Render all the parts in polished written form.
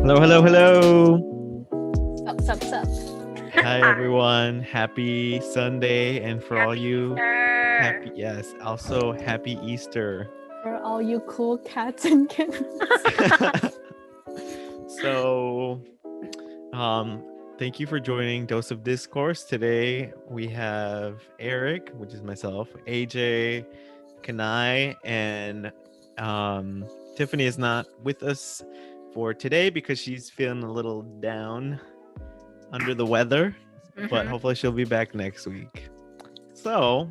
Hello, hello, hello. Sup. Hi, everyone. Happy Sunday. And for all Happy you, Easter. also happy Easter. For all you cool cats and kittens. So, thank you for joining Dose of Discourse. Today we have Eric, which is myself, AJ, Kanai, and Tiffany is not with us for today because she's feeling a little down under the weather, but hopefully she'll be back next week. So,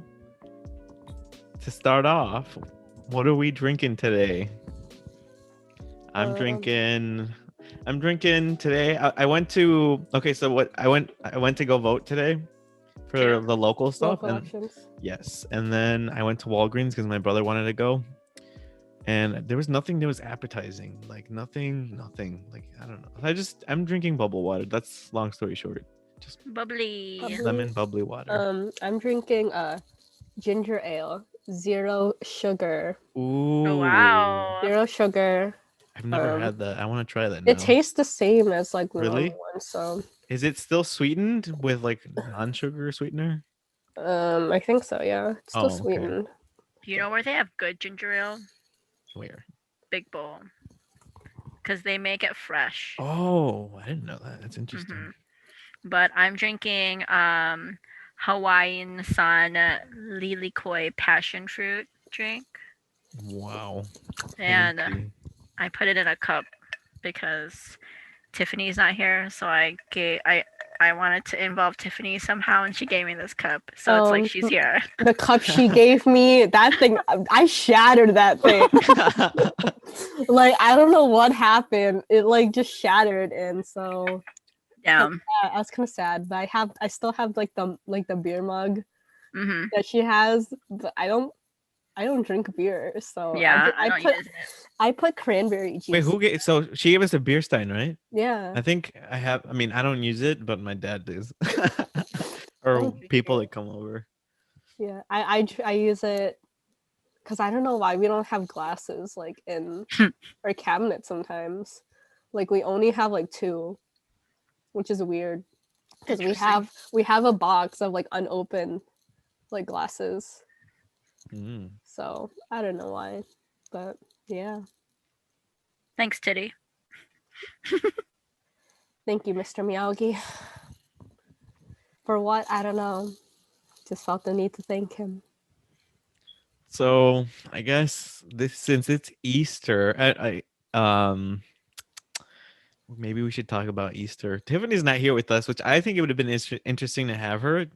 to start off, what are we drinking today? I'm drinking today. I went to I went to go vote today for the local stuff. Local elections. Yes, and then I went to Walgreens because my brother wanted to go, and there was nothing that was appetizing. Like nothing. Like I don't know. I'm drinking bubble water. That's long story short. Just Bubbly. lemon bubbly water. I'm drinking ginger ale, 0 sugar. Ooh. Oh, wow. 0 sugar. I've never had that. I want to try that now. It tastes the same as like the Really? normal one, so Is it still sweetened with like non-sugar sweetener? I think so, yeah. It's still Oh, okay. sweetened. Do you know where they have good ginger ale? Where? Big Bowl. Because they make it fresh. Oh, I didn't know that. That's interesting. But I'm drinking Hawaiian Sun Lily Koi passion fruit drink. Wow. And Fancy. I put it in a cup because Tiffany's not here, so I wanted to involve Tiffany somehow, and she gave me this cup, so it's like she's here. The cup she gave me, that thing, I shattered that thing. Like I don't know what happened. It like just shattered, and so Yeah. I was kind of sad. But I still have like the beer mug Mm-hmm. that she has, but I don't drink beer, so Yeah, I don't use it. I put cranberry juice. Wait, who gave? So she gave us a beer stein, right? Yeah. I think I have. I mean, I don't use it, but my dad does. Or Oh. people that come over. Yeah, I use it because I don't know why we don't have glasses like in our cabinet sometimes. Like we only have like 2, which is weird because we have a box of like unopened like glasses. So I don't know why, but yeah. Thanks, Titty. Thank you, Mr. Miyagi. For what? I don't know. Just felt the need to thank him. So I guess since it's Easter, maybe we should talk about Easter. Tiffany's not here with us, which I think it would have been interesting to have her,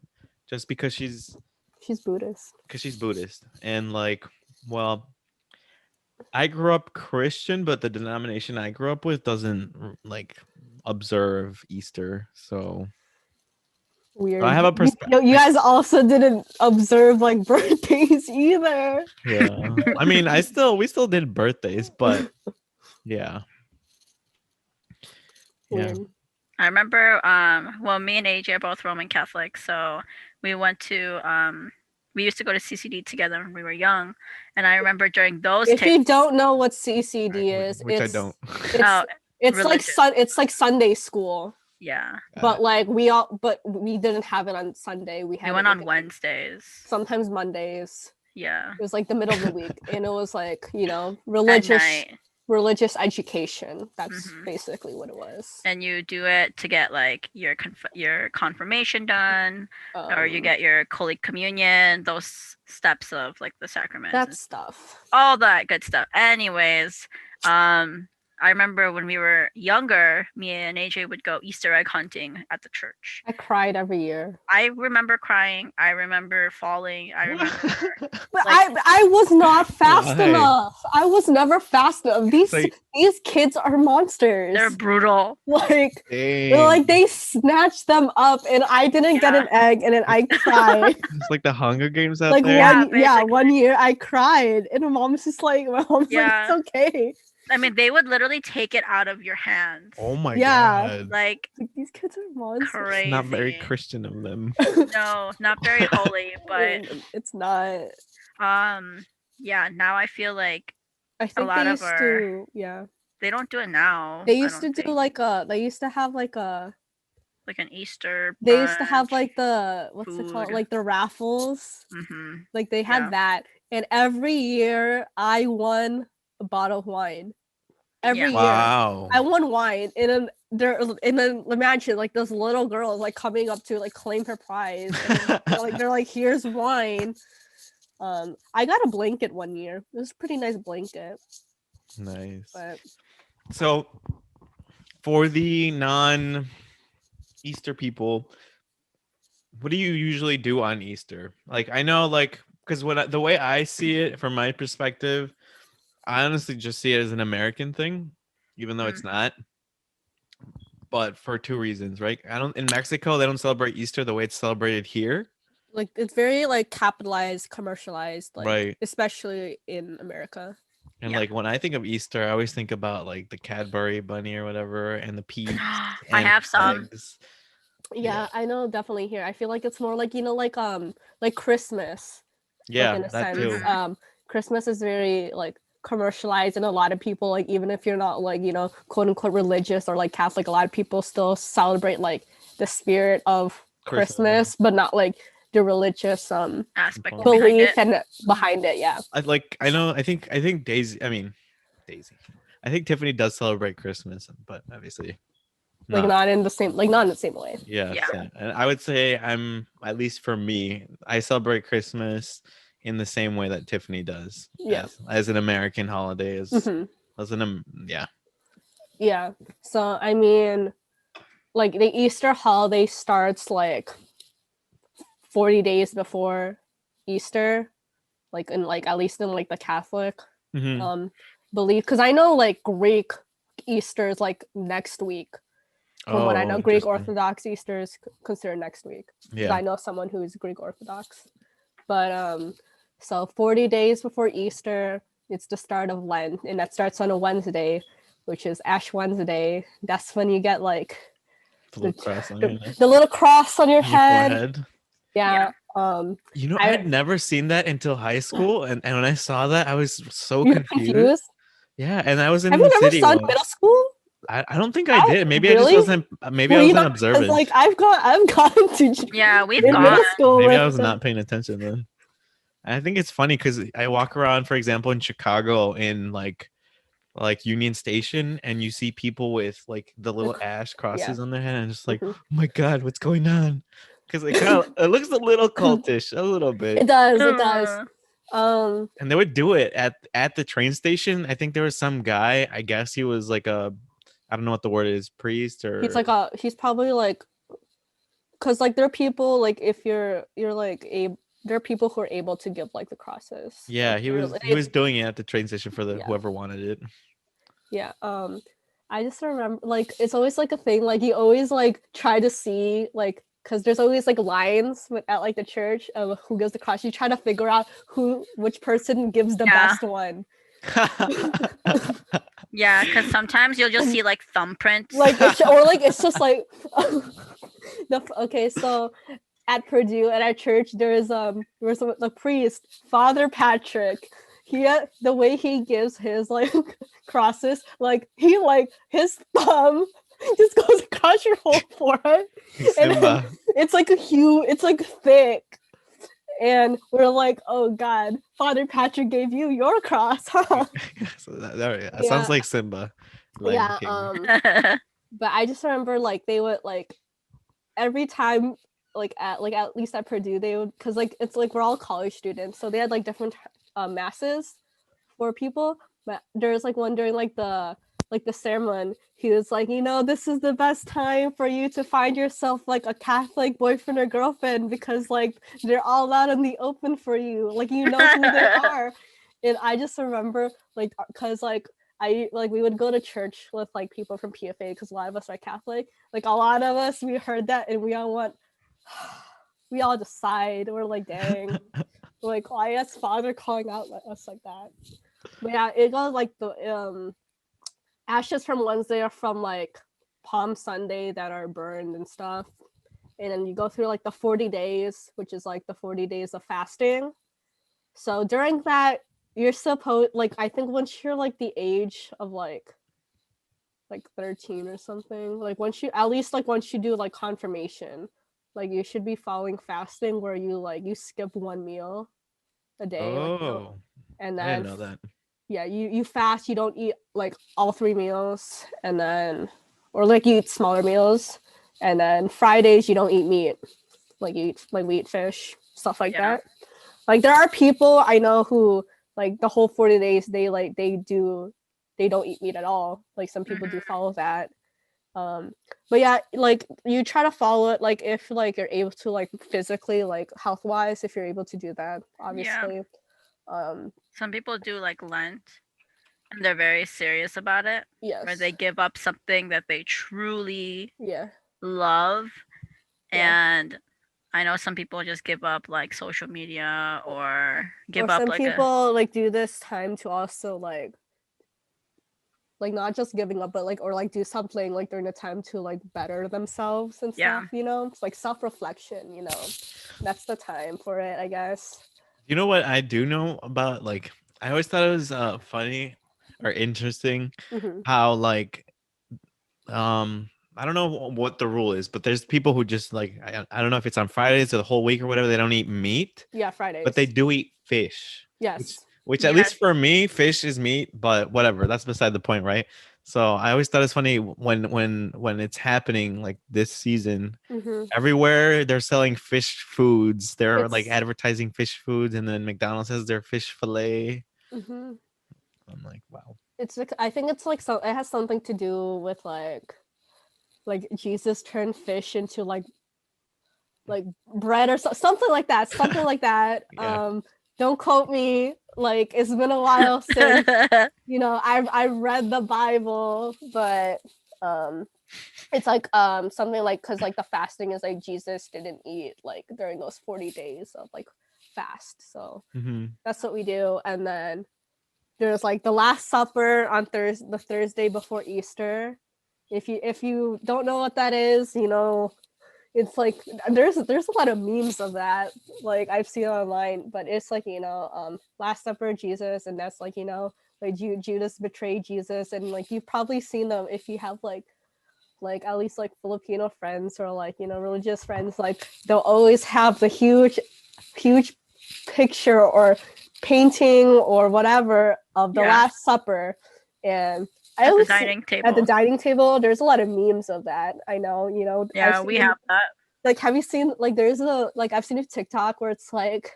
just because she's Buddhist. Because she's Buddhist, and like, well, I grew up Christian, but the denomination I grew up with doesn't like observe Easter, so weird. I have a perspective. You guys also didn't observe like birthdays either. Yeah, I mean, we still did birthdays, but yeah. Weird. I remember, well, me and AJ are both Roman Catholic, so we went to, we used to go to CCD together when we were young, and I remember during those. If you don't know what CCD is, which I don't. It's like Sunday school. Yeah. But like we didn't have it on Sunday. We went on Wednesdays. Sometimes Mondays. Yeah. It was like the middle of the week, and it was like, you know, religious education. That's basically what it was. And you do it to get like your confirmation done, or you get your Holy Communion, those steps of like the sacraments. That stuff. All that good stuff. Anyways, I remember when we were younger, me and AJ would go Easter egg hunting at the church. I cried every year. I remember crying. I remember falling. I remember. But I was not fast enough. I was never fast enough. These kids are monsters. They're brutal. Like they snatched them up, and I didn't get an egg, and then I cried. It's like the Hunger Games out like there. One year I cried, and my mom's like, it's okay. I mean, they would literally take it out of your hands. Oh my god! Like these kids are monsters. Crazy. It's not very Christian of them. No, not very holy, but it's not. Yeah. Now I feel like I think a lot of our They don't do it now. They I used to don't do think. like they used to have like a Like an Easter they used to have brunch, like the what's it called? food. Like the raffles. Mm-hmm. Like they had Yeah. that. And every year I won a bottle of wine. Every year. Wow. I won wine. And then imagine like those little girls like coming up to like claim her prize. And they're like, here's wine. I got a blanket one year. It was a pretty nice blanket. Nice. But So for the non-Easter people, what do you usually do on Easter? Like, I know, like, because the way I see it from my perspective, I honestly just see it as an American thing, even though it's not. But for two reasons, right? In Mexico they don't celebrate Easter the way it's celebrated here. like it's very like capitalized, commercialized, like Right. especially in America. And Yeah. like when I think of Easter, I always think about like the Cadbury bunny or whatever, and the peeps I and have some. eggs. Yeah, I know, definitely here. I feel like it's more like, like Christmas, like Yeah, in a that sense. too. Christmas is very like commercialized, and a lot of people, like, even if you're not like, quote unquote religious or like Catholic, a lot of people still celebrate like the spirit of Christmas, but not like the religious Aspect Component. behind belief it. and behind it. Yeah. I think Daisy. I mean, Daisy. I think Tiffany does celebrate Christmas, but obviously Like not. not in the same way. Yeah, Yeah. same. And I would say at least for me, I celebrate Christmas in the same way that Tiffany does, Yeah. as an American holiday, Mhm. yeah. Yeah. So I mean, like the Easter holiday starts like 40 days before Easter, like in like at least in like the Catholic Mhm. belief, because I know like Greek Easter is like next week. From what I Oh, know, Greek interesting. Orthodox Easter is considered next week, because Yeah. I know someone who is Greek Orthodox. But so 40 days before Easter, it's the start of Lent, and that starts on a Wednesday, which is Ash Wednesday. That's when you get like The little cross on your neck. the little cross on your On your head. forehead. Yeah. You know, I had never seen that until high school, and when I saw that, I was so You're confused. Yeah, and I was in Have you the never city saw once. middle school? I don't think I did. Maybe I just Really? wasn't. Maybe I Were you wasn't not? Because observant. like I've gone to Yeah, we've in gone. middle school. Maybe with I was the- not paying attention then. I think it's funny because I walk around, for example, in Chicago in like Union Station, and you see people with like the little ash crosses on their head, and I'm just like, Mhm. oh my god, what's going on? Because it looks a little cultish, a little bit. It does. It does. And they would do it at the train station. I think there was some guy. I guess he was like I don't know what the word is, priest or. He's probably like, because like there are people like if you're like there are people who are able to give like the crosses. Yeah, like, he was doing it at the train station for Yeah. whoever wanted it. Yeah. I just remember like it's always like a thing. Like you always like try to see like because there's always like lines at like the church of who gives the cross. You try to figure out which person gives the best one. Yeah, because sometimes you'll just see like thumbprints. Like it's just like okay, so at Purdue at our church there's the priest Father Patrick. The way he gives his like crosses, like he like his thumb just goes across your whole forehead. And it's like it's like thick. And we're like, oh God, Father Patrick gave you your cross, huh? So that sounds like Simba. Yeah. But I just remember like they would like every time like at least at Purdue they would, because like it's like we're all college students, so they had like different masses for people. But there's like one during like the sermon, he was like, this is the best time for you to find yourself like a Catholic boyfriend or girlfriend, because like they're all out in the open for you, like who they are. And I just remember like because like we would go to church with like people from PFA because a lot of us are Catholic. Like a lot of us, we heard that and we all just sighed. We're like, dang. Like, why is Father calling out us like that? But yeah, it goes like the ashes from Wednesday are from like Palm Sunday that are burned and stuff. And then you go through like the 40 days, which is like the 40 days of fasting. So during that, you're supposed, like, I think once you're like the age of like like 13 or something. Like once you do like confirmation, like you should be following fasting where you skip one meal a day, Oh, and I didn't then know that. yeah, you fast, you don't eat like all 3 meals, and then or like you eat smaller meals, and then Fridays you don't eat meat, like we eat fish, stuff like that. Like there are people I know who like the whole 40 days they don't eat meat at all. Like some people do follow that. But yeah, like you try to follow it like if like you're able to like physically like health wise if you're able to do that, obviously. Some people do like Lent and they're very serious about it. Yes. Where they give up something that they truly Yeah. love. Yeah. And I know some people just give up like social media or give or up some like people like do this time to also like not just giving up but like or like do something like during the time to like better themselves and stuff, you know. It's like self-reflection, you know. That's the time for it, I guess. You know what I do know about, like, I always thought it was funny or interesting how like I don't know what the rule is, but there's people who just like I don't know if it's on Fridays or the whole week or whatever, they don't eat meat. Yeah, Fridays. But they do eat fish. Yes. Which at least for me, fish is meat, but whatever, that's beside the point, right? So I always thought it's funny when it's happening like this season, everywhere they're selling fish foods. They're like advertising fish foods, and then McDonald's has their fish fillet. I'm like, wow. It's like I think it's like it has something to do with like Jesus turned fish into like bread or something like that. Something like that. Yeah. Don't quote me. Like it's been a while since you know I read the Bible, but it's like something like because like the fasting is like Jesus didn't eat like during those 40 days of like fast, so that's what we do. And then there's like the Last Supper on the Thursday before Easter. If you don't know what that is, you know, it's like there's a lot of memes of that, like I've seen online, but it's like, you know, Last Supper Jesus, and that's like, you know, like Judas betrayed Jesus, and like you've probably seen them if you have like at least like Filipino friends or like, you know, religious friends. Like they'll always have the huge picture or painting or whatever of the Last Supper, and at the dining table. At the dining table, there's a lot of memes of that. I know, you know. Yeah, we have that. Like, have you seen like there's a like I've seen a TikTok where it's like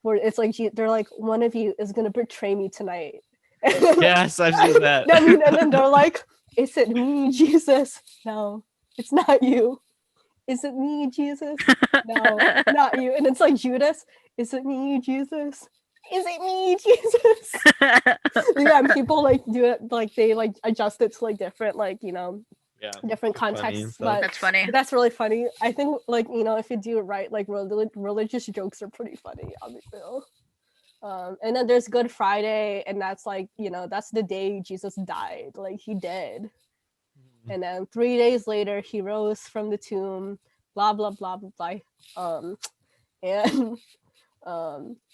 they're like, one of you is gonna betray me tonight. Yes, I've seen that. I mean, and then they're like, is it me, Jesus? No, it's not you. Is it me, Jesus? No, not you. And it's like, Judas, is it me, Jesus? Is it me, Jesus? Yeah, and people like do it like they like adjust it to like different like, you know, different contexts. But that's funny. That's really funny. I think like, you know, if you do it right, like religious jokes are pretty funny, obviously. And then there's Good Friday, and that's like, you know, that's the day Jesus died. Like he did. And then 3 days later he rose from the tomb, blah blah blah blah blah. And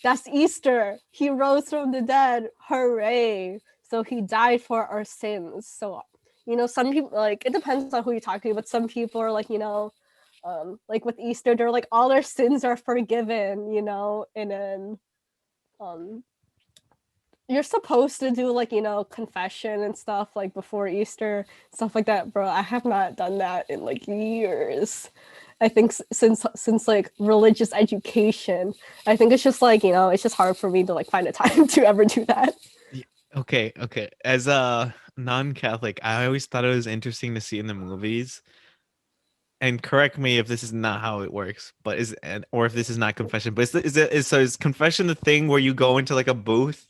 that's Easter. He rose from the dead. Hooray. So he died for our sins. So, you know, some people, like, it depends on who you're talking to, but some people are like, you know, like with Easter, they're like, all our sins are forgiven, you know. And then you're supposed to do like, you know, confession and stuff like before Easter, stuff like that. Bro, I have not done that in like years. I think since like religious education, I think it's just like, you know, it's just hard for me to like find a time to ever do that. Okay. As a non-Catholic, I always thought it was interesting to see in the movies. And correct me if this is not how it works, but or if this is not confession. But is confession the thing where you go into like a booth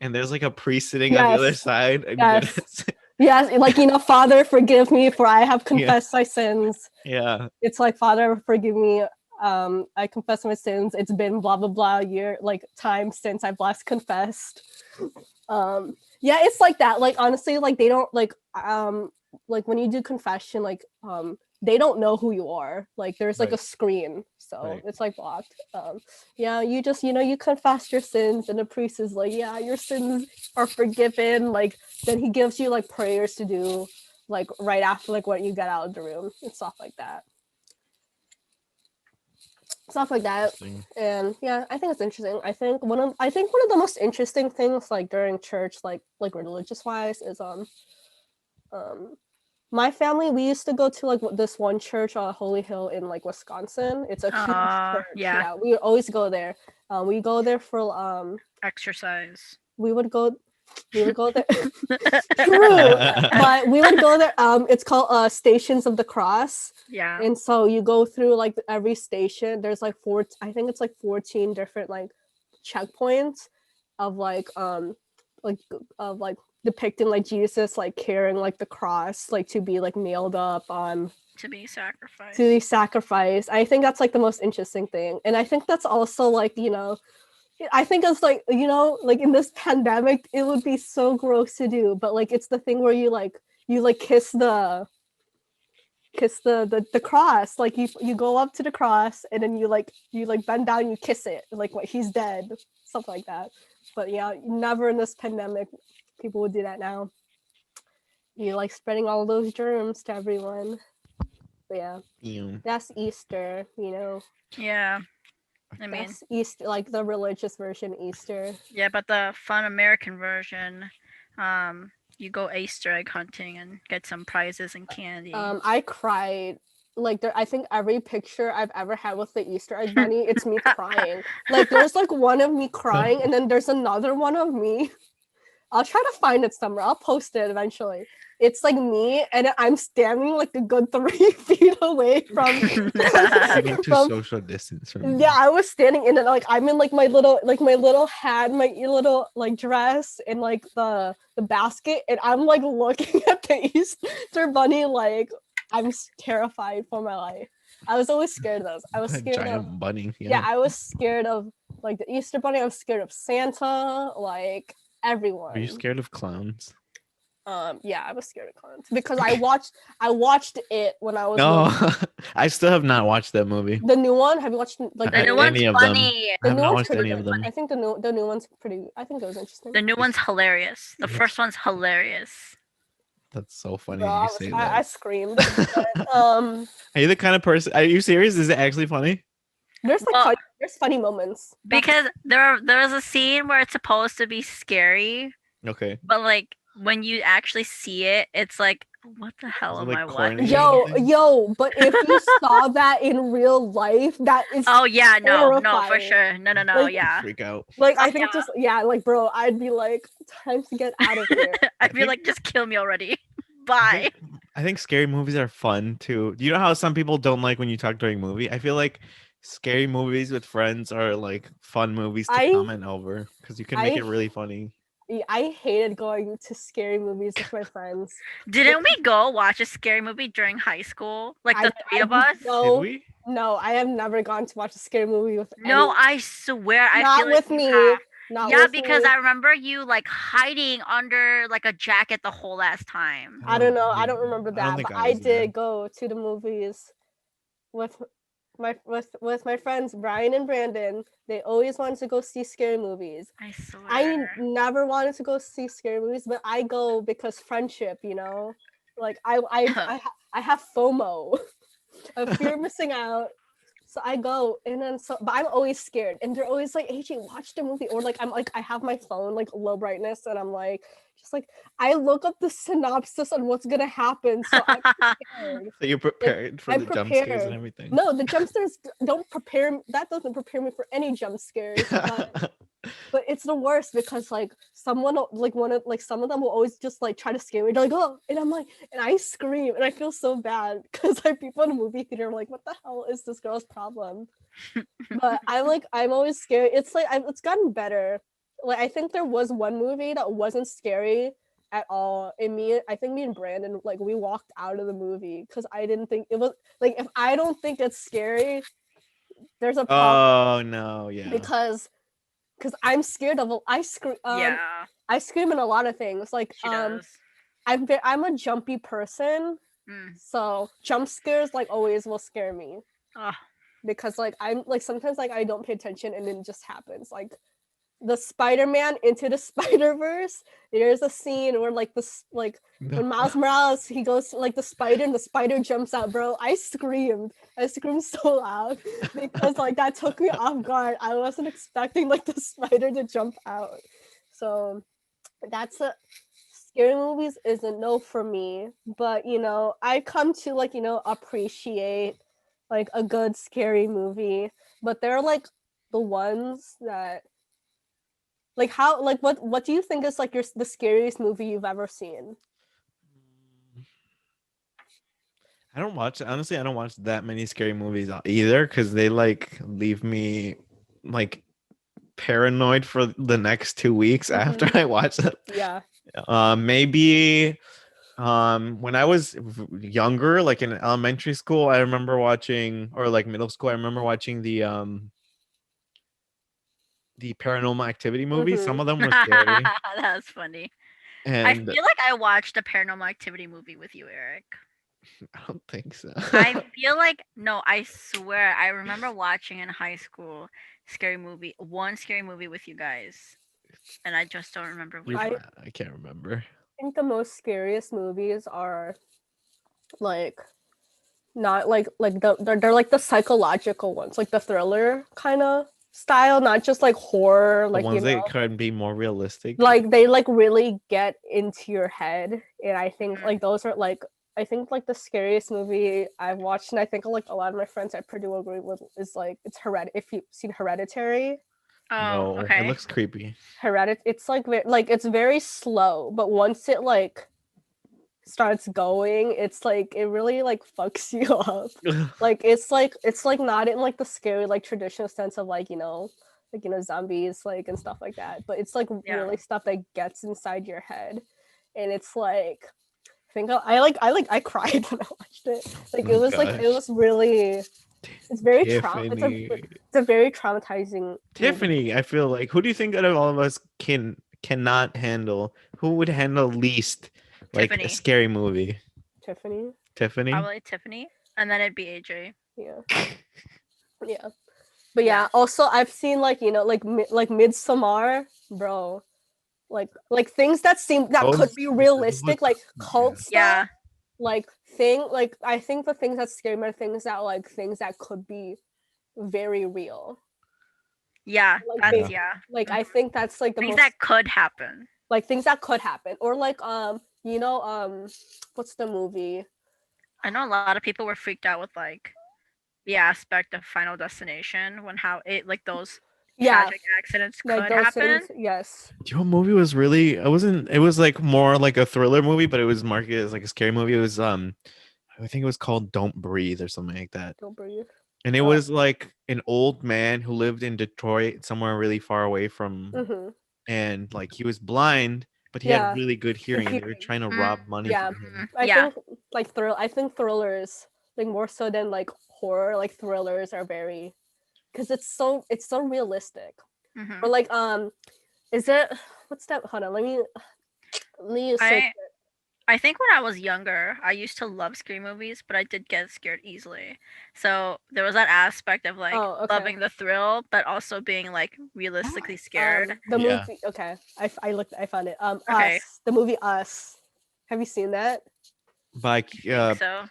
and there's like a priest sitting on the other side? And yes. Yes, like, you know, Father, forgive me for I have confessed my sins. Yeah. It's like, Father, forgive me. I confess my sins. It's been blah, blah, blah year, like time since I've last confessed. Yeah, it's like that. Like, honestly, like they don't like when you do confession, like, they don't know who you are. Like there's like a screen, so it's like blocked. Yeah, you just, you know, you confess your sins, and the priest is like, yeah, your sins are forgiven. Like then he gives you like prayers to do. like right after like when you get out of the room and stuff like that. And yeah, I think it's interesting. I think one of the most interesting things like during church, like religious wise, is my family, we used to go to like this one church on Holy Hill in like Wisconsin. It's a huge church. Yeah. We would always go there. We go there for Exercise. we would go there. True, but we would go there. It's called Stations of the Cross. Yeah. And so you go through like every station. There's like I think it's like 14 different like checkpoints of like depicting like Jesus like carrying like the cross like to be like nailed up to be sacrificed. I think that's like the most interesting thing. And I think that's also like, you know, I think it's like, you know, like in this pandemic it would be so gross to do, but like it's the thing where you kiss the cross, like you go up to the cross and then you bend down, you kiss it, like what he's dead, stuff like that. But yeah, never in this pandemic people would do that now. You like spreading all those germs to everyone. But yeah, that's Easter, you know. Yeah, I mean, that's Easter, like the religious version Easter. Yeah, but the fun American version, you go Easter egg hunting and get some prizes and candy. I cried. Like I think every picture I've ever had with the Easter egg bunny, it's me crying. Like there's like one of me crying, and then there's another one of me. I'll try to find it somewhere. I'll post it eventually. It's like me, and I'm standing like a good 3 feet away from social distance. Yeah, I was standing in it. Like I'm in like my little hat, my little like dress, and like the basket, and I'm like looking at the Easter bunny like I'm terrified for my life. I was always scared of those. I was scared of bunny. Yeah, I was scared of like the Easter bunny. I was scared of Santa. Like everyone. Are you scared of clowns? Yeah, I was scared of clowns because I watched it when I was No. I still have not watched that movie. The new one? Have you watched like the new one's funny? I have not watched any of them. I think the new one's pretty. I think it was interesting. The new one's hilarious. The first one's hilarious. That's so funny. Bro, you say that. I screamed. Are you the kind of person? Are you serious? Is it actually funny? There's like there's funny moments. Because there's a scene where it's supposed to be scary. Okay. But like when you actually see it, it's like, what the hell am I watching? Yo, but if you saw that in real life, that is no, for sure. No, like, yeah. Freak out. Like I think like bro, I'd be like, time to get out of here. I'd be like, just kill me already. Bye. I think scary movies are fun too. Do you know how some people don't like when you talk during movie? I feel like scary movies with friends are like fun movies to comment over because you can make it really funny. I hated going to scary movies with my friends. Didn't we go watch a scary movie during high school? Like the three of us? No, did we? No, I have never gone to watch a scary movie with No, I swear. Not I feel with like me. Yeah, because I remember you like hiding under like a jacket the whole last time. I don't know. I don't remember that. But I did there. go to the movies with my friends Brian and Brandon. They always wanted to go see scary movies. I swear. I never wanted to go see scary movies, but I go because friendship, you know? Like I have FOMO. of fear of missing out. So I go and then but I'm always scared, and they're always like, AJ, watch the movie, or like I'm like I have my phone like low brightness, and I'm like just like I look up the synopsis on what's gonna happen, so I'm prepared. So you're prepared for the jump scares and everything. No, the jump scares don't prepare. That doesn't prepare me for any jump scares. But it's the worst because like someone like some of them will always just like try to scare me. They're like, oh, and I'm like, and I scream and I feel so bad because like people in the movie theater are like, what the hell is this girl's problem? But I'm always scared. It's like it's gotten better. Like I think there was one movie that wasn't scary at all. And I think me and Brandon like we walked out of the movie because I didn't think it was like if I don't think it's scary, there's a problem. Oh no, yeah. Because I'm scared of I scream. I scream in a lot of things. Like I'm a jumpy person, so jump scares like always will scare me. Because like I'm like sometimes like I don't pay attention and then it just happens. Like the Spider-Man Into the Spider-Verse, there's a scene where like this like when Miles Morales he goes like the spider and the spider jumps out, bro. I screamed so loud because like that took me off guard. I wasn't expecting like the spider to jump out. So that's a scary movies isn't no for me, but you know I come to like you know appreciate like a good scary movie, but they're like the ones that like how like what do you think is like the scariest movie you've ever seen? I don't watch that many scary movies either because they like leave me like paranoid for the next 2 weeks after I watch them. Yeah. Maybe when I was younger, like in elementary school, I remember watching, or like middle school, I remember watching the Paranormal Activity movies. Some of them were scary. That was funny. And I feel like I watched a Paranormal Activity movie with you, Eric. I don't think so. I feel like no, I swear I remember watching in high school one scary movie with you guys, and I just don't remember which one. I can't remember. I think the most scariest movies are like not like they're like the psychological ones, like the thriller kind of style, not just like horror, The like ones you know, that could be more realistic. like they like really get into your head, and I think like those are like I think like the scariest movie I've watched, and I think like a lot of my friends at Purdue agree with is like it's if you've seen Hereditary. Oh, No, okay. it looks creepy. It's like it's very slow, but once it like starts going, it's like it really like fucks you up. Like it's like not in like the scary like traditional sense of like like zombies like and stuff like that, but it's like really stuff that gets inside your head, and it's like I think I cried when I watched it. Like it was like it was really it's very it's a very traumatizing Tiffany movie. I feel like, who do you think out of all of us cannot handle, who would handle least like Tiffany. a scary movie? Tiffany. Probably Tiffany, and then it'd be AJ. Yeah. Yeah. But yeah, also I've seen like like Midsommar, bro. Like things that could be realistic, like cult stuff. Yeah. Like I think the things that scare me are things that could be very real. Yeah, like, I think that's like the things most that could happen. Like things that could happen, or like what's the movie? I know a lot of people were freaked out with like the aspect of Final Destination when how it like those tragic accidents could happen. Yes. Your movie was really it was like more like a thriller movie, but it was marketed as like a scary movie. It was I think it was called Don't Breathe or something like that. Don't Breathe. And it was like an old man who lived in Detroit, somewhere really far away from, and like he was blind, but he had really good hearing. And they were trying to rob money from him. I think thrillers, like more so than like horror, like thrillers are very, because it's so realistic. Or like is it what's that? Hold on, let me search it. I think when I was younger, I used to love scary movies, but I did get scared easily. So there was that aspect of like loving the thrill, but also being like realistically scared. The movie, okay, I found it. Us, the movie Us. Have you seen that? By Jordan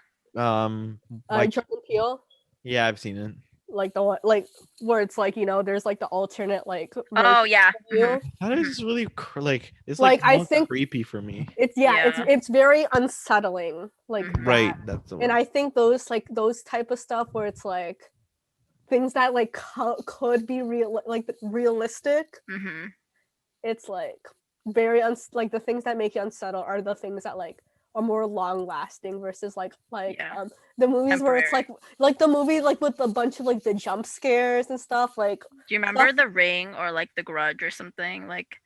Peele. Yeah, I've seen it. Like the one, like where it's like there's like the alternate like. Oh yeah. That is really it's like I think creepy for me. It's very unsettling. Like right, that's the and I think those type of stuff where it's like things that like could be real, like realistic. It's like very like the things that make you unsettled are the things that like are more long lasting versus the movies where it's like the movie like with a bunch of like the jump scares and stuff. Like, do you remember The Ring or like The Grudge or something? Like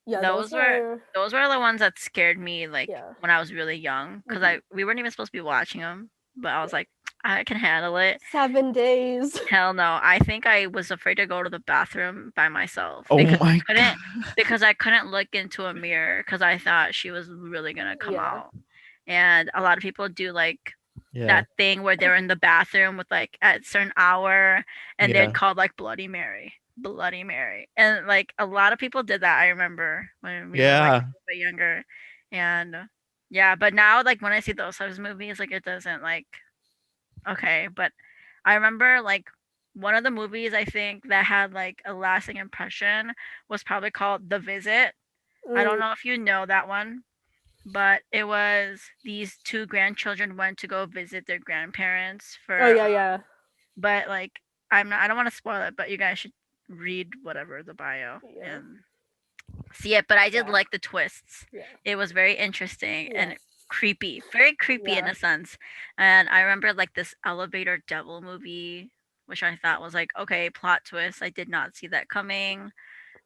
those were the ones that scared me like when I was really young, because we weren't even supposed to be watching them, but I was like, I can handle it. 7 days. Hell no. I think I was afraid to go to the bathroom by myself. Because I couldn't look into a mirror because I thought she was really gonna come out. And a lot of people do like that thing where they're in the bathroom with like at a certain hour and they're called like Bloody Mary. Bloody Mary. And like a lot of people did that, I remember when we were like a little bit younger. And yeah, but now like when I see those types of movies, like it doesn't like okay. But I remember like one of the movies I think that had like a lasting impression was probably called The Visit. I don't know if you know that one, but it was these two grandchildren went to go visit their grandparents for Oh yeah. but like I don't want to spoil it, but you guys should read whatever the bio and see it. But I did like the twists. Yeah. It was very interesting and creepy, very creepy in a sense. And I remember like this elevator devil movie, which I thought was like, okay, plot twist. I did not see that coming.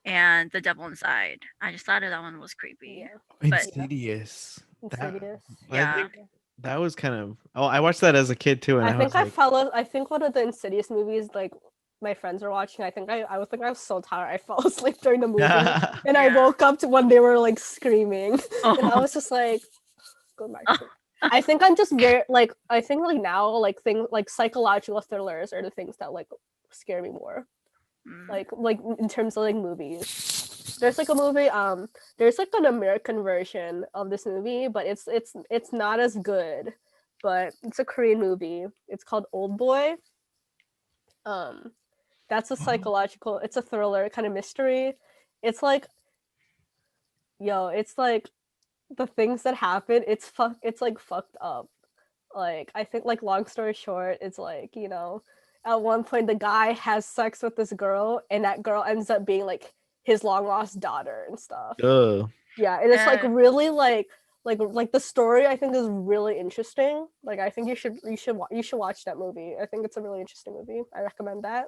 And The Devil Inside. I just thought that one was creepy. But Insidious. yeah. I think that was kind of. Oh, I watched that as a kid too, and I think I think one of the Insidious movies, like my friends were watching. I think I was so tired. I fell asleep during the movie, and I woke up to when they were like screaming, and I was just like, go back. I think I'm just very like I think like now like things like psychological thrillers are the things that like scare me more. Like in terms of like movies. There's like a movie, there's like an American version of this movie, but it's not as good. But it's a Korean movie. It's called Old Boy. That's a psychological, it's a thriller kind of mystery. It's like it's like the things that happen, it's like fucked up. Like I think like long story short, it's like, you know, at one point the guy has sex with this girl and that girl ends up being like his long lost daughter and stuff. Yeah, and it's like really like the story I think is really interesting. Like I think you should watch that movie. I think it's a really interesting movie. I recommend that.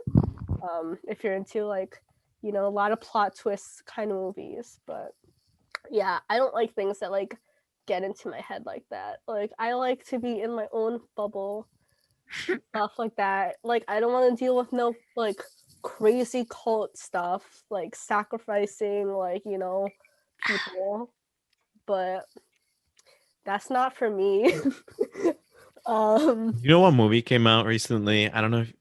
If you're into like, you know, a lot of plot twists kind of movies. But yeah, I don't like things that like get into my head like that. Like I like to be in my own bubble. Stuff like that. Like I don't want to deal with no like crazy cult stuff, like sacrificing like, you know, people. But that's not for me. You know what movie came out recently? I don't know if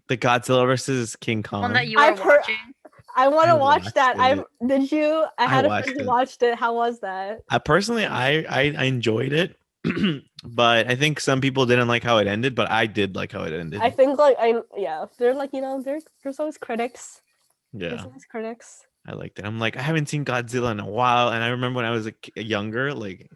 the Godzilla versus King Kong. One that you were watching. I want to watch that. Did you? I had a friend who watched it. How was that? I enjoyed it. But I think some people didn't like how it ended, but I did like how it ended. I think like they're like, you know, there's always critics. Yeah. There's always critics. I liked it. I'm like, I haven't seen Godzilla in a while, and I remember when I was younger, like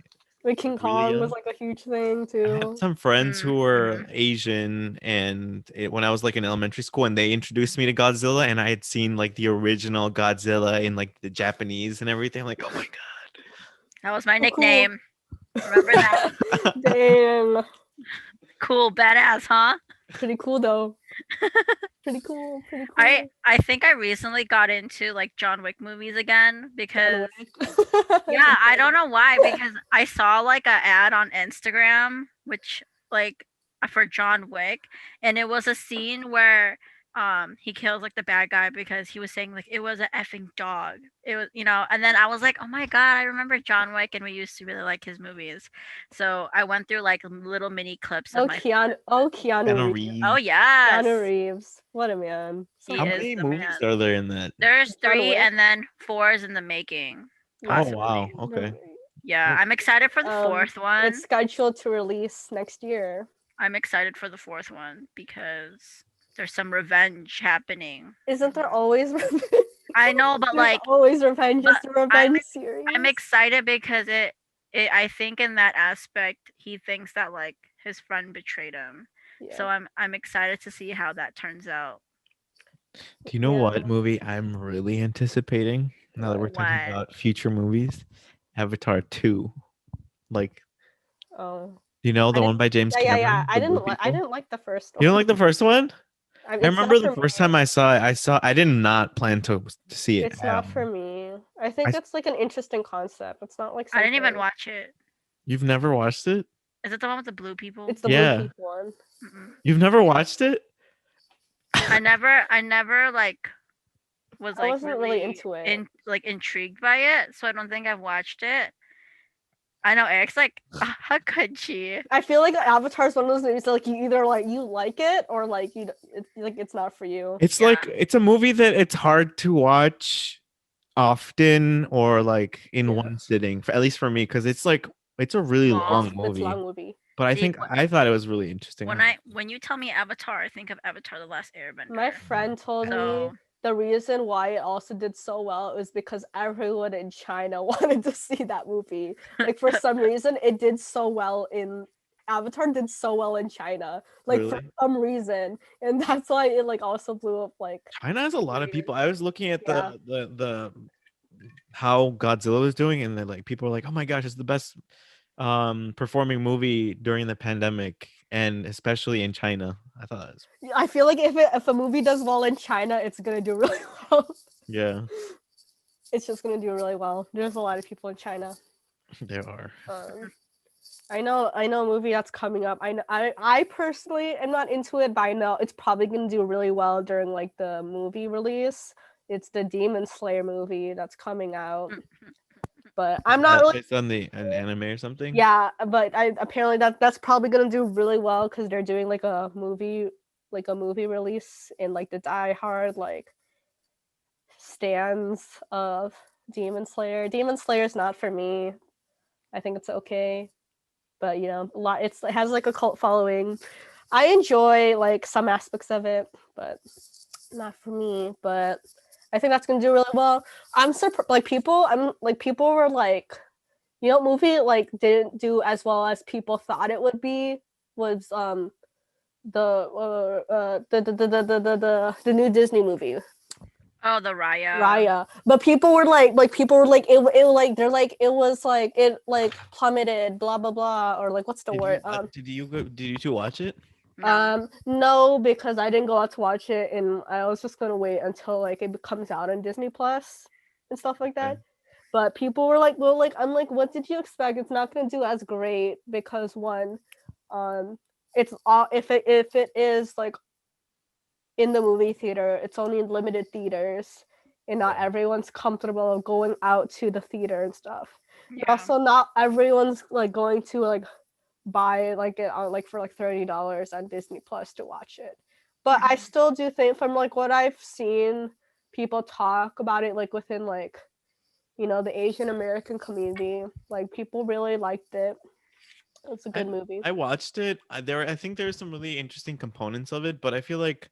King Kong was like a huge thing too. I had some friends who were Asian, and when I was like in elementary school, and they introduced me to Godzilla, and I had seen like the original Godzilla in like the Japanese and everything. I'm like, oh my god, that was my nickname. Cool. Remember that? Damn. Cool, badass, huh? Pretty cool though. Pretty cool. I think I recently got into like John Wick movies again because yeah, I don't know why, because I saw like an ad on Instagram which like for John Wick, and it was a scene where he kills like the bad guy because he was saying like it was an effing dog. It was, you know, and then I was like, oh my god, I remember John Wick, and we used to really like his movies. So I went through like little mini clips of Keanu Reeves. Oh yeah, Keanu Reeves. What a man. How many movies are there in that? There's 3 and then 4 is in the making. Possibly. Oh wow, okay. Yeah, I'm excited for the 4th one. It's scheduled to release next year. I'm excited for the 4th one because there's some revenge happening. Isn't there always revenge? I know, but like always revenge. It's a revenge series. I'm excited because it I think in that aspect he thinks that like his friend betrayed him. Yeah. So I'm excited to see how that turns out. Do you know what movie I'm really anticipating now that we're talking about future movies? Avatar 2. Like you know, the one by James Cameron? Yeah. I didn't like the first one. You don't like the first one? I remember the first time I saw it, I did not plan to see it. It's not for me. I think it's like an interesting concept. It's not like something... I didn't even watch it. You've never watched it? Is it the one with the blue people? It's the blue people one. You've never watched it? I never like was like I wasn't really into it. Like intrigued by it, so I don't think I've watched it. I know Eric's like, how could she? I feel like Avatar is one of those movies that like you either like you like it or like it's not for you. It's like it's a movie that it's hard to watch often or like in one sitting, at least for me, because it's like it's a really long movie. It's a long movie. But I think I thought it was really interesting. When you tell me Avatar, I think of Avatar: The Last Airbender. My friend told me the reason why it also did so well was because everyone in China wanted to see that movie. Like for some reason, it did so well in Avatar did so well in China, like for some reason, and that's why it like also blew up. Like China has a lot of people. I was looking at the how Godzilla was doing, and then like people were like, "Oh my gosh, it's the best performing movie during the pandemic." And especially in China, I thought it was... I feel like if a movie does well in China, it's gonna do really well. Yeah, it's just gonna do really well. There's a lot of people in China. There are. I know a movie that's coming up. I personally am not into it, but I know it's probably gonna do really well during like the movie release. It's the Demon Slayer movie that's coming out. But I'm not really... It's on an anime or something. Yeah, but apparently that's probably gonna do really well because they're doing like a movie release in like the die-hard like stands of Demon Slayer. Demon Slayer is not for me. I think it's okay, but you know, it has like a cult following. I enjoy like some aspects of it, but not for me. But I think that's gonna do really well. I'm surprised. People were like, you know, movie like didn't do as well as people thought it would be. Was the new Disney movie. Oh, the Raya. Raya. But people were like it plummeted, blah blah blah, or like what's the word? Did you two watch it? No, because I didn't go out to watch it, and I was just gonna wait until like it comes out on Disney Plus and stuff like that. Okay. But people were like, well, like I'm like, what did you expect? It's not gonna do as great because one, it's if it is like in the movie theater, it's only in limited theaters, and not everyone's comfortable going out to the theater and stuff. Yeah. Also, not everyone's like going to like buy like it on like for like $30 on Disney Plus to watch it. But I still do think from like what I've seen people talk about it like within like, you know, the Asian American community, like people really liked it. It's a good movie. I watched it. I think there's some really interesting components of it, but I feel like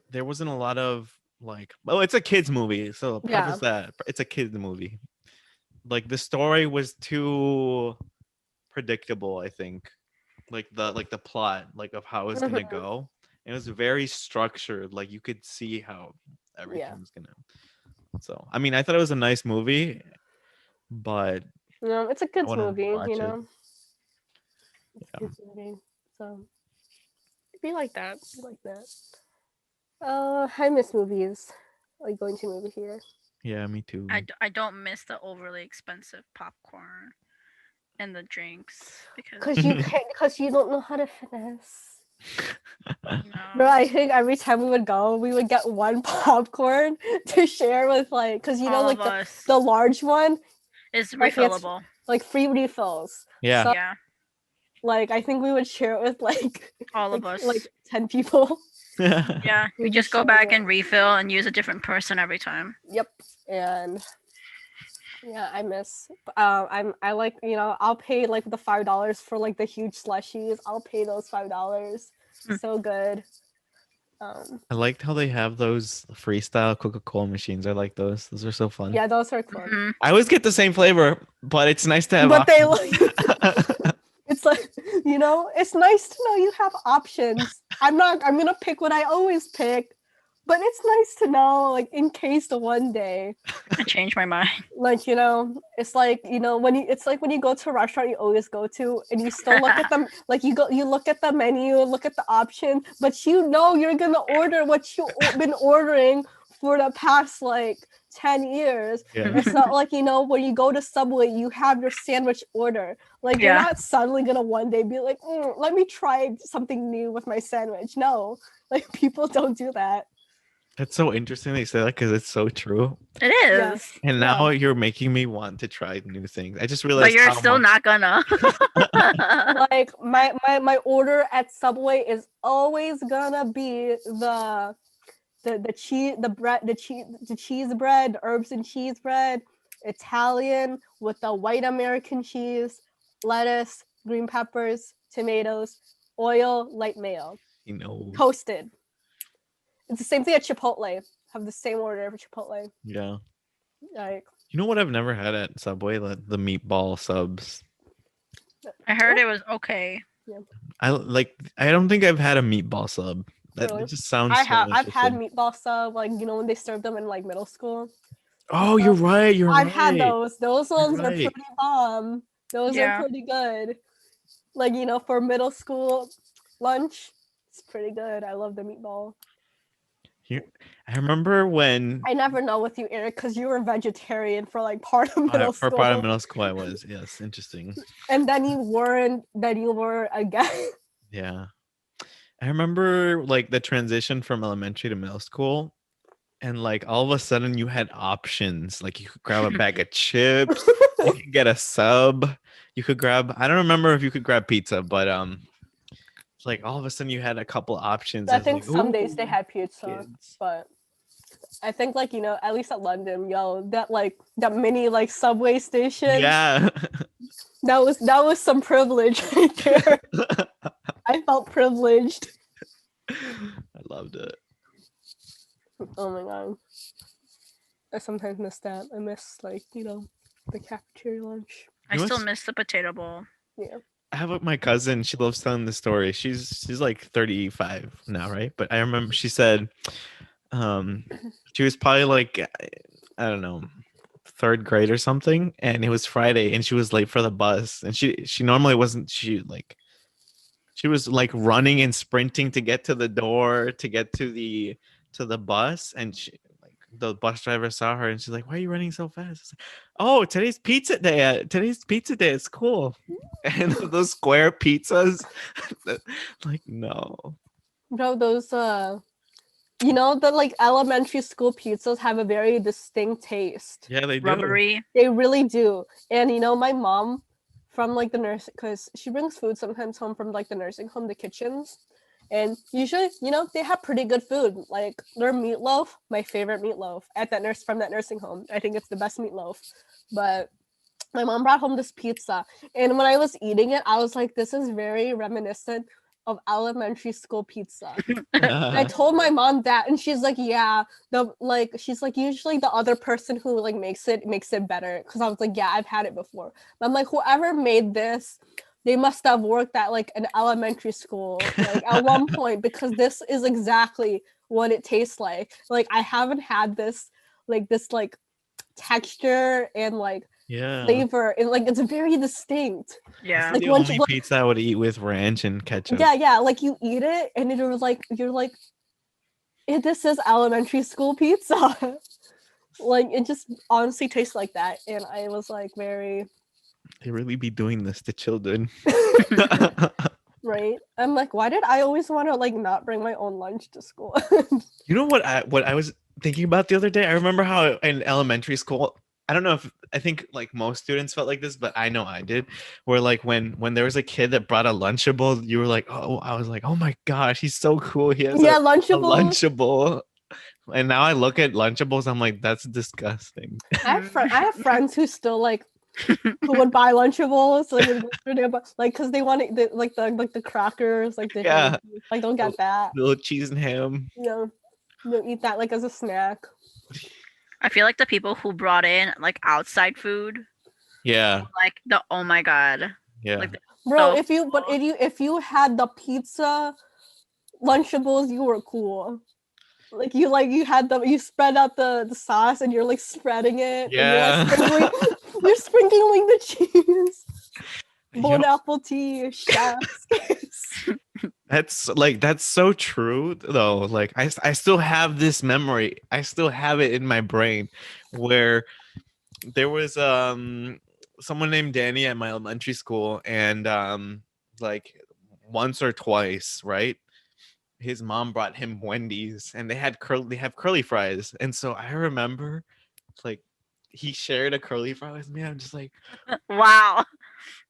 there wasn't a lot of like, well, it's a kids movie, so preface that it's a kids movie. Like the story was too predictable, I think. Like the plot, like of how it's gonna go. It was very structured. Like you could see how everything was gonna. So I mean, I thought it was a nice movie, but no, it's a kids movie, you know. It's a kids movie, so be like that. I miss movies. Like going to movie theater. Yeah, me too. I don't miss the overly expensive popcorn and the drinks because you don't know how to finesse. No. Bro, I think every time we would go, we would get one popcorn to share with like, because you know, like the large one is refillable, like free refills. Yeah. So, like I think we would share it with like all of us, like 10 people. Yeah, we just go back and refill and use a different person every time. Yep. And yeah, I miss. I like, you know, I'll pay like the $5 for like the huge slushies. I'll pay those $5. So good. I liked how they have those freestyle Coca-Cola machines. I like those. Those are so fun. Yeah, those are cool. Mm-hmm. I always get the same flavor, but it's nice to have. But they it's like, you know, it's nice to know you have options. I'm gonna pick what I always pick, but it's nice to know, like, in case the one day I change my mind. Like, you know, it's like, you know, when you go to a restaurant you always go to, and you still look at them, like you look at the menu, look at the option, but you know you're gonna order what you've been ordering for the past like 10 years. Yeah. It's not like, you know, when you go to Subway, you have your sandwich order. Like, you're not suddenly gonna one day be like, let me try something new with my sandwich. No, like people don't do that. That's so interesting that you say that because it's so true. It Yes. is. And Yeah. now you're making me want to try new things. I just But realized you're how still much. not gonna. Like my order at Subway is always gonna be the cheese, the bread, the cheese bread, the herbs and cheese bread, Italian with the white American cheese, lettuce, green peppers, tomatoes, oil, light mayo, You know. toasted. It's the same thing at Chipotle. Have the same order for Chipotle. Yeah. Like, You know what I've never had at Subway? The meatball subs. I heard it was okay. I don't think I've had a meatball sub. That really? it just sounds so I've had interesting. meatball sub, like, you know, when they served them in like middle school. Oh, you're right. You're I've right. had those. Those ones are right. pretty bomb. Those are Yeah. pretty good. Like, you know, for middle school lunch, it's pretty good. I love the meatball. Here, I remember when I never know with you, Eric, because you were vegetarian for like part of middle for school. part of middle school I was. Yes, interesting. And then you weren't. Then you were again. Yeah. I remember like the transition from elementary to middle school, and like all of a sudden you had options. Like you could grab a bag of chips, you could get a sub, you could grab. I don't remember if you could grab pizza, but it's like all of a sudden you had a couple options. I It's think like, some days they ooh, had pizza, kids. but I think, like, you know, at least at London, yo, that mini like subway station. Yeah. That was some privilege right there. I felt privileged. I loved it. Oh my god. I sometimes miss that. I miss, like, you know, the cafeteria lunch. I You know still what's- miss the potato bowl. Yeah. I have my cousin. She loves telling the story. She's like 35 now, right? But I remember she said, she was probably like, I don't know, third grade or something, and it was Friday, and she was late for the bus, and she normally wasn't. She was like running and sprinting to get to the door to get to the bus, and like the bus driver saw her, and she's like, "Why are you running so fast?" It's like, "Oh, today's pizza day. Today's pizza day. It's cool." And those square pizzas, like no. Bro, those you know, the like elementary school pizzas have a very distinct taste. Yeah, they do. Rubbery. They really do. And you know, my mom from like the nurse, because she brings food sometimes home from like the nursing home, the kitchens. And usually, you know, they have pretty good food. Like their meatloaf, my favorite meatloaf from that nursing home. I think it's the best meatloaf. But my mom brought home this pizza, and when I was eating it, I was like, this is very reminiscent of elementary school pizza. I told my mom that, and she's like, yeah, she's like, usually the other person who like makes it better. Because I was like, yeah, I've had it before. But I'm like, whoever made this, they must have worked at like an elementary school like at one point, because this is exactly what it tastes like. Like I haven't had this like texture and like yeah. flavor, and like it's very distinct. Yeah. This is Like the only pizza I would eat with ranch and ketchup. Yeah, like you eat it and you're like, this is elementary school pizza. Like it just honestly tastes like that, and I was like very. They really be doing this to children. Right? I'm like, why did I always want to like not bring my own lunch to school? You know what I was thinking about the other day? I remember how in elementary school, I don't know if I think like most students felt like this, but I know I did. Where like when there was a kid that brought a Lunchable, you were like, oh, I was like, oh my gosh, he's so cool. He has a Lunchable. And now I look at Lunchables, I'm like, that's disgusting. I have friends who still like who would buy Lunchables like because they want it like the crackers, like the Yeah, like don't get that little cheese and ham. you know, eat that like as a snack. I feel like the people who brought in like outside food, Yeah, like oh my god, yeah. like Bro, if you had the pizza Lunchables, you were cool. Like you had you spread out the sauce and you're like spreading it. Yeah. And you're sprinkling the cheese. Bon appetit, chef's kiss. That's so true though. Like I still have this memory. I still have it in my brain where there was someone named Danny at my elementary school, and like once or twice, right? his mom brought him Wendy's, and they have curly fries, and so I remember, like, he shared a curly fry with me. I'm just like, wow.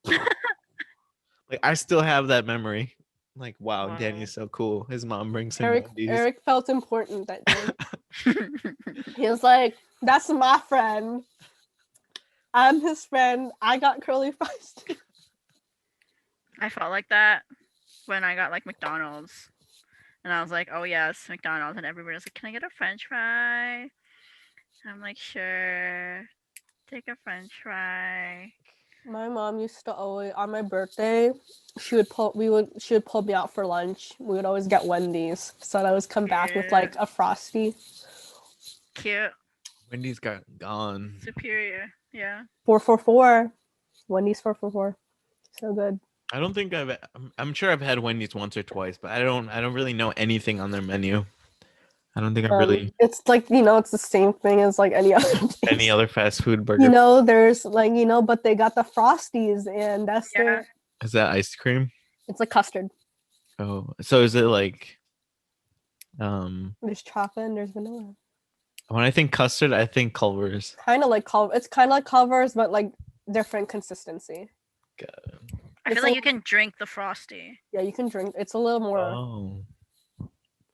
like I still have that memory. Like, wow, Wow. Danny is so cool. His mom brings him Eric Wendy's. Eric felt important that day. He was like, "That's my friend. I'm his friend. I got curly fries too." I felt like that when I got like McDonald's. And I was like, oh yes, McDonald's. And everybody was like, can I get a french fry? And I'm like, sure. Take a french fry. My mom used to always, on my birthday, she would pull me out for lunch. We would always get Wendy's. So I'd always come back with like a Frosty. Cute. Wendy's got gone. Superior. Yeah. 444. Wendy's 444. So good. I don't think I'm sure I've had Wendy's once or twice, but I don't really know anything on their menu. I don't think I really. It's like, it's the same thing as like any other place. Any other fast food burger. There's like, but they got the Frosties and that's their. Is that ice cream? It's like custard. Oh, so is it like There's chocolate and there's vanilla. When I think custard, I think Culver's. Kind of like It's kind of like Culver's, but like different consistency. Got it. I feel like you can drink the Frosty. Yeah, you can drink. It's a little more. Oh.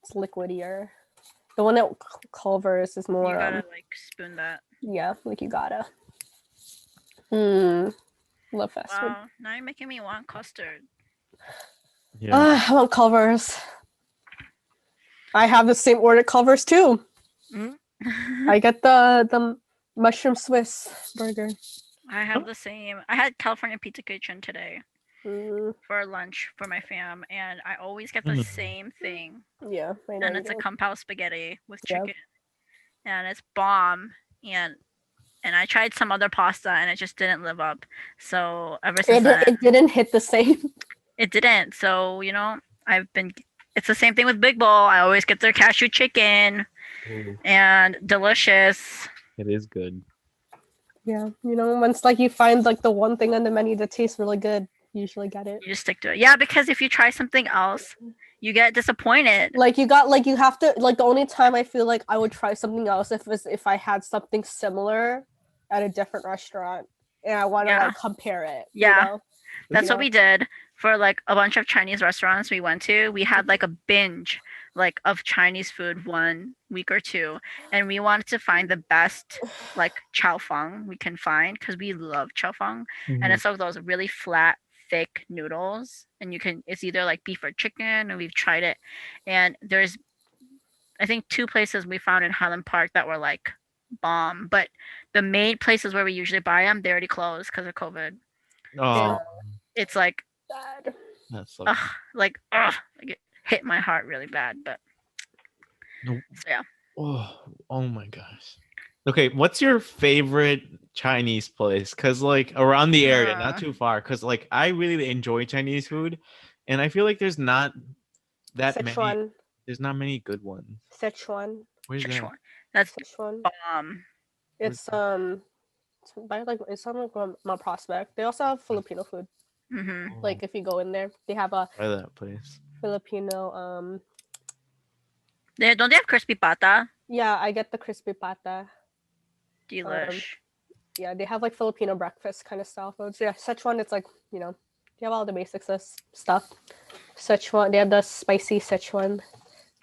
It's liquidier. The one at Culver's is more. You gotta like spoon that. Yeah, like you gotta. Love fast food. Wow, now you're making me want custard. Yeah. I want Culver's. I have the same order at Culver's too. I get the mushroom Swiss burger. I have the same. I had California Pizza Kitchen today for lunch for my fam, and I always get the same thing. Yeah, I know. And it's a kung pao spaghetti with chicken, and it's bomb. And I tried some other pasta, and it just didn't live up. So ever since then, it didn't hit the same. It didn't. So I've been. It's the same thing with Big Bowl. I always get their cashew chicken, and delicious. It is good. Yeah, once like you find like the one thing on the menu that tastes really good, you usually get it. You just stick to it. Yeah, because if you try something else, you get disappointed. Like you have to like the only time I feel like I would try something else if I had something similar at a different restaurant and I want to like compare it. Yeah, that's what we did for like a bunch of Chinese restaurants we went to. We had like a binge like of Chinese food 1 week or 2, and we wanted to find the best like chow fang we can find because we love chow fang, and it's like those really flat thick noodles, and it's either like beef or chicken, and we've tried it, and there's I think 2 places we found in Highland Park that were like bomb, but the main places where we usually buy them, they already closed because of COVID. Oh, it's like bad. That's like it hit my heart really bad, but so yeah. Oh my gosh. Okay, what's your favorite Chinese place? Because like around the area, not too far. Because like I really enjoy Chinese food, and I feel like there's not that Sichuan. many. There's not many good ones. Sichuan. Where's Sichuan. that? That's Sichuan. It's by like it's on like Mount Prospect. They also have Filipino food. Like if you go in there, they have a Try that place. Filipino don't they have crispy pata? Yeah, I get the crispy pata. Delish. Yeah, they have like Filipino breakfast kind of style foods. Yeah, Sichuan, it's like, they have all the basics of stuff. Sichuan, they have the spicy Sichuan.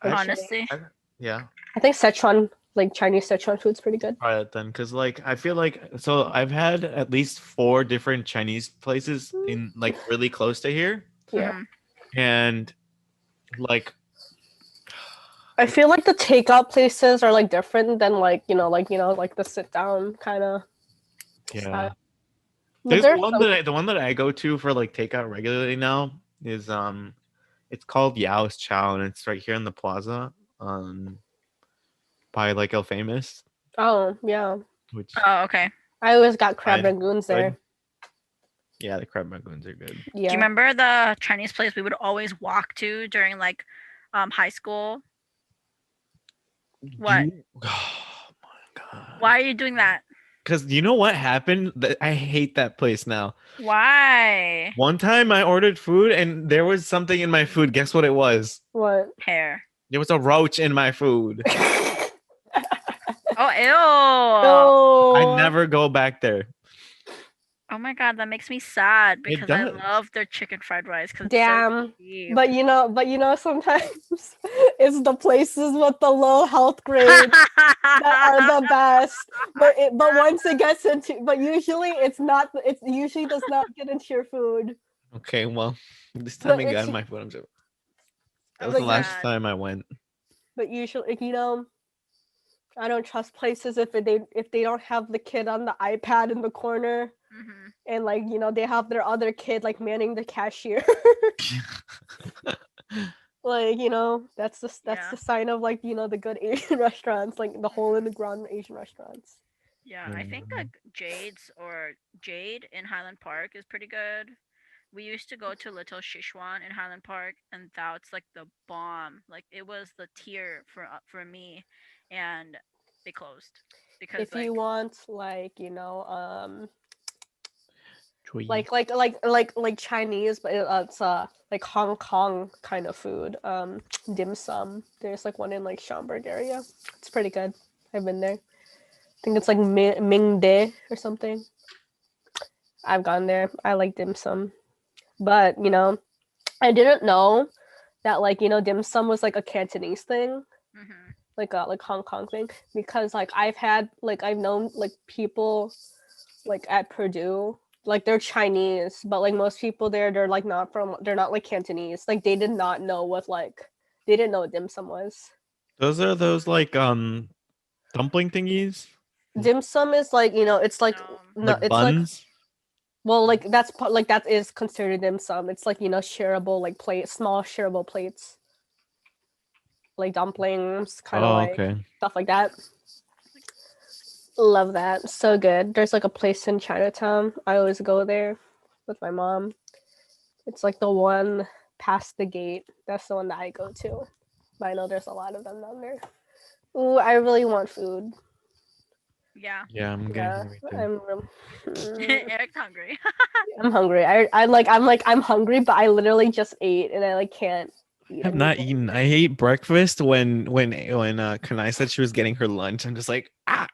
Honestly. Yeah. I think Sichuan, like Chinese Sichuan food's pretty good. Try it then, because like I feel like I've had at least 4 different Chinese places in like really close to here. Yeah. And like I feel like the takeout places are like different than like the sit down kind of. Yeah. There's the one that I go to for like takeout regularly now is it's called Yao's Chow, and it's right here in the plaza by like El Famous. Oh yeah. Okay. I always got crab rangoons there. Yeah, the crab rangoons are good. Yeah. Do you remember the Chinese place we would always walk to during like high school? What? Oh my god. Why are you doing that? Because you know what happened? I hate that place now. Why? One time I ordered food and there was something in my food. Guess what it was? What? Hair. There was a roach in my food. Oh, ew. I No. never go back there. Oh my god, that makes me sad It because I does. love their chicken fried rice. Cause Damn. It's so cheap. But you know, sometimes it's the places with the low health grade that are the best. But once it gets into, but usually it's not. It usually does not get into your food. Okay, well, this time But it got it's in my food. I'm joking. That I'm was the last sad. time I went. but usually, like, you know, I don't trust places if they don't have the kid on the iPad in the corner. Mhm. And like, you know, they have their other kid like manning the cashier. Like, you know, that's Yeah. the sign of like, you know, the good Asian restaurants, like the hole in the ground Asian restaurants. Yeah, I think like Jade in Highland Park is pretty good. We used to go to Little Sichuan in Highland Park, and that's like the bomb. Like it was the tier for me, and they closed because If you want like, you know, Chui. like Chinese, but it's like Hong Kong kind of food. Dim sum. There's like one in like Schaumburg area. It's pretty good. I've been there. I think it's like Ming De or something. I've gone there. I like dim sum, but you know, I didn't know that like, you know, dim sum was like a Cantonese thing, Mhm. like a like Hong Kong thing, because like I've known like people like at Purdue, like they're Chinese, but like most people there, they're not like Cantonese. Like they did not know they didn't know what dim sum was. Those are those like dumpling thingies, Dim sum is like, you know, it's like No. no, like it's like, buns. well, like like that is considered dim sum. It's like, you know, shareable like small shareable plates, like dumplings, kind of Oh, like okay. stuff like that. Love that. So good. There's like a place in Chinatown. I always go there with my mom. It's like the one past the gate. That's the one that I go to. But I know there's a lot of them down there. Ooh, I really want food. Yeah. Yeah, I'm getting Yeah, hungry too. Eric's hungry. I'm hungry. I'm hungry, but I literally just ate and I like can't eat I have not anymore. eaten. I ate breakfast when Kanai said she was getting her lunch. I'm just like, ah.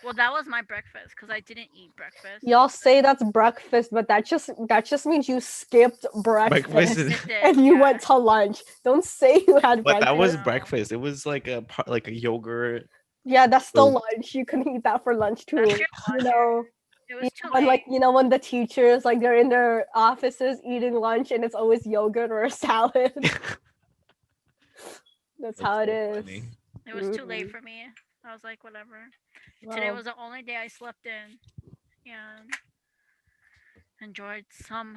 Well, that was my breakfast because I didn't eat breakfast. Y'all say that's breakfast, but that just means you skipped Breakfast breakfast is- It did, and you yeah. went to lunch. Don't say you had But that was breakfast. breakfast. It was like a yogurt. Yeah, that's still So- lunch. You can eat that for lunch too. That's your You lunch. know, It was too when late. like, you know, when the teachers like they're in their offices eating lunch and it's always yogurt or a salad. That's how it so is. funny. It was too late for me. I was like, whatever. Today Wow. was the only day I slept in and enjoyed some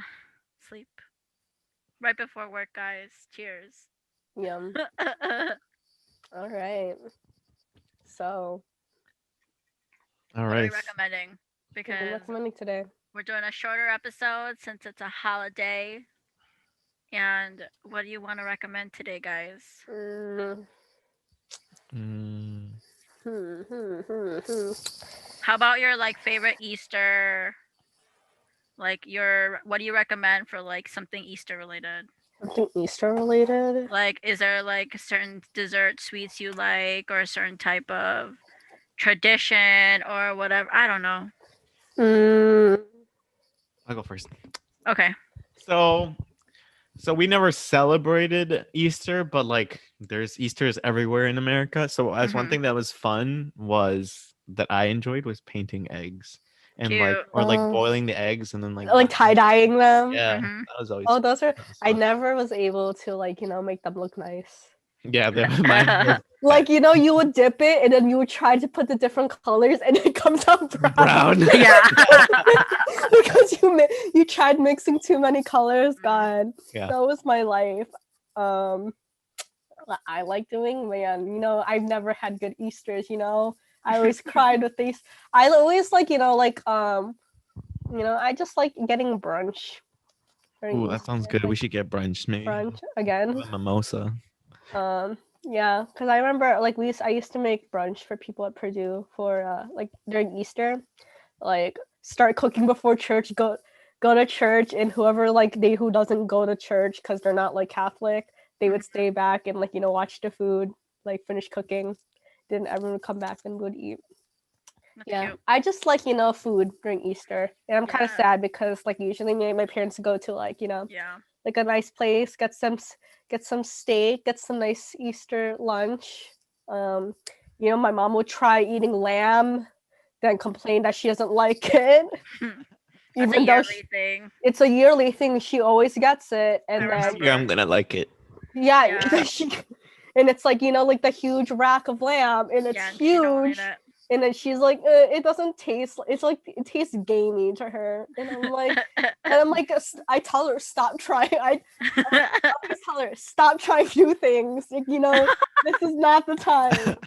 sleep. Right before work, guys. Cheers. Yum. All right. So, All What are we right. recommending? what are we Because recommending today? we're doing a shorter episode since it's a holiday. And what do you want to recommend today, guys? Mm. Mm, How about your like favorite Easter? Like your what do you recommend for like something Easter related? Something Easter related? Like is there like certain dessert sweets you like or a certain type of tradition or whatever? I don't know. Mm. I'll go first. Okay. So we never celebrated Easter, but like there's Easters everywhere in America. So as one Mhm. thing that was fun was that I enjoyed was painting eggs and like Cute. or like Oh. boiling the eggs and then like Like tie-dyeing them? yeah, Mhm. that was always Oh, those are that was I fun. never was able to like, you know, make them look nice. Yeah, mine was Like, you know, you would dip it and then you would try to put the different colors and it comes out brown. brown. Yeah. Because you tried mixing too many colors. God, Yeah. that was my life. What I like doing, man. You know, I've never had good Easters. You know, I always cried with these. I always like, you know, you know, I just like getting brunch. Ooh, that sounds good. We should get brunch maybe. Brunch again. A mimosa. Yeah, because I remember like I used to make brunch for people at Purdue for like during Easter, like start cooking before church, go to church, and whoever like who doesn't go to church because they're not like Catholic, they would stay back and like watch the food, like finish cooking, then everyone would come back and would eat. That's Yeah, cute. I just like food during Easter, and I'm kind of sad because like usually my parents go to like like a nice place, get some steak, get some nice Easter lunch. My mom would try eating lamb, then complain that she doesn't like it. That's Even a though yearly thing. it's a yearly thing, she always gets it, and then Yeah, I'm gonna like it. yeah. And it's like like the huge rack of lamb, and it's and huge. And then she's like, it doesn't taste. It's like it tastes gamey to her. And I'm like, I tell her stop trying. I always tell her stop trying new things. Like, this is not the time.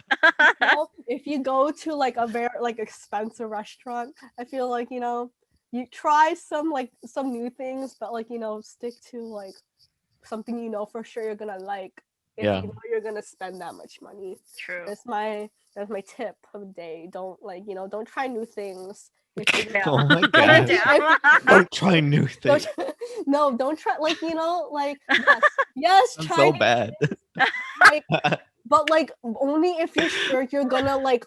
If you go to like a very like expensive restaurant, I feel like you try some new things, but like stick to like something for sure you're gonna like. If you know you're gonna spend that much money. True. That's my tip of the day. Don't don't try new things. Oh my god! Don't try new things. Don't try yes, I'm try so bad. But like only if you're sure you're gonna like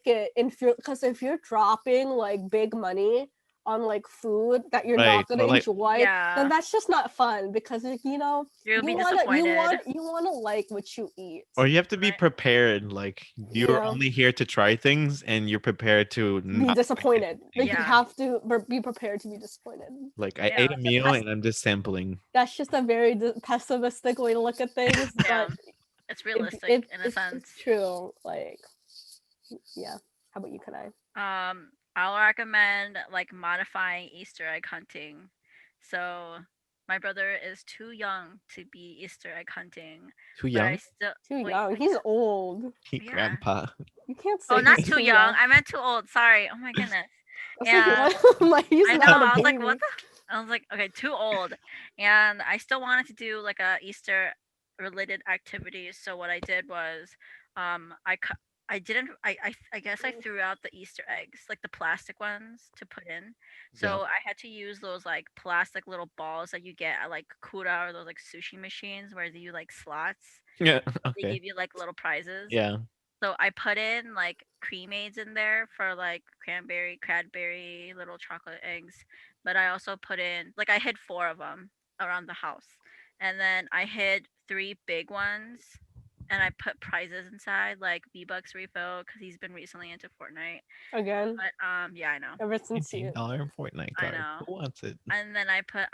it, and if you're dropping like big money on like food that you're not gonna enjoy, then that's just not fun because you'll be disappointed. You wanna like what you eat. Or you have to be prepared. Like you're only here to try things, and you're prepared to be disappointed. Like you have to be prepared to be disappointed. Like I ate a meal and I'm just sampling. That's just a very pessimistic way to look at things. But it's realistic in a sense. It's true. Like, yeah. How about you, Kanai? I'll recommend like modifying Easter egg hunting. So my brother is too young to be Easter egg hunting. Too young? Too young. He's old. Grandpa. You can't say. Oh, not too young. I meant too old. Sorry. Oh my goodness. I was like, okay, too old. And I still wanted to do like a Easter related activities. So what I did was I guess I threw out the Easter eggs, like the plastic ones to put in. So I had to use those like plastic little balls that you get at like Kura or those like sushi machines where you like slots. Yeah. Okay. They give you like little prizes. Yeah. So I put in like cream aids in there for like cranberry, little chocolate eggs. But I also put in like I hid 4 of them around the house. And then I hid 3 big ones. And I put prizes inside, like V-Bucks refill, because he's been recently into Fortnite. Again? But yeah, I know. Ever since you $15 Fortnite card. I know. Who wants it? And then I put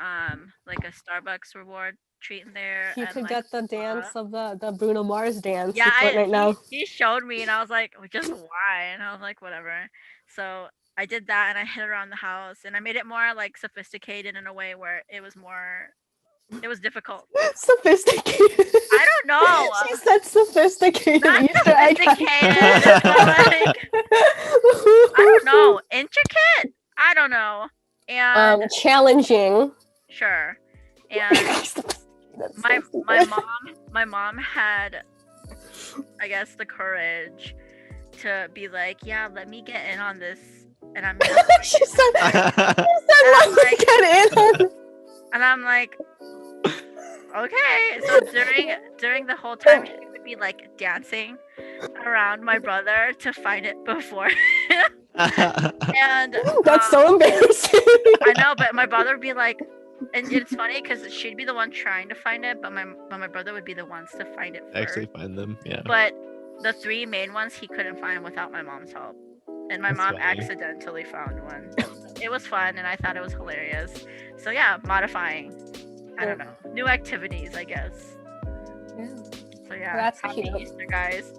like a Starbucks reward treat in there. You and, could like, get the dance of the Bruno Mars dance. Yeah, Fortnite now. He showed me, and I was like, just why? And I was like, whatever. So I did that, and I hid around the house, and I made it more like sophisticated in a way where it was difficult. Sophisticated. I don't know. She said sophisticated. Not sophisticated. Like, I don't know. Intricate? I don't know. And challenging. Sure. And my mom had, I guess, the courage to be like, yeah, let me get in on this. And I'm she said let me get in. And I'm like, okay. So during the whole time, she would be like dancing around my brother to find it before. And that's so embarrassing. I know, but my brother would be like, and it's funny because she'd be the one trying to find it, but my brother would be the ones to find it first. Actually find them, yeah. But the 3 main ones he couldn't find without my mom's help. And my mom accidentally found one. It was fun, and I thought it was hilarious. So yeah, modifying. I don't know. New activities, I guess. Yeah. So yeah, that's happy cute. Easter, guys.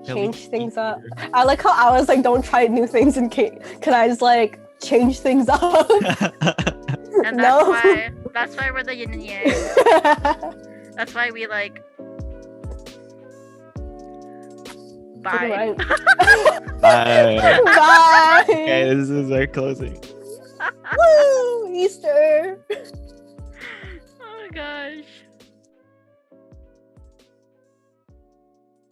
Change things up. I like how I was like, don't try new things in case. Can I just like change things up? And that's why we're the yin and yang. That's why we like. Bye. Right. Bye. Bye. Okay, this is our closing. Woo! Easter.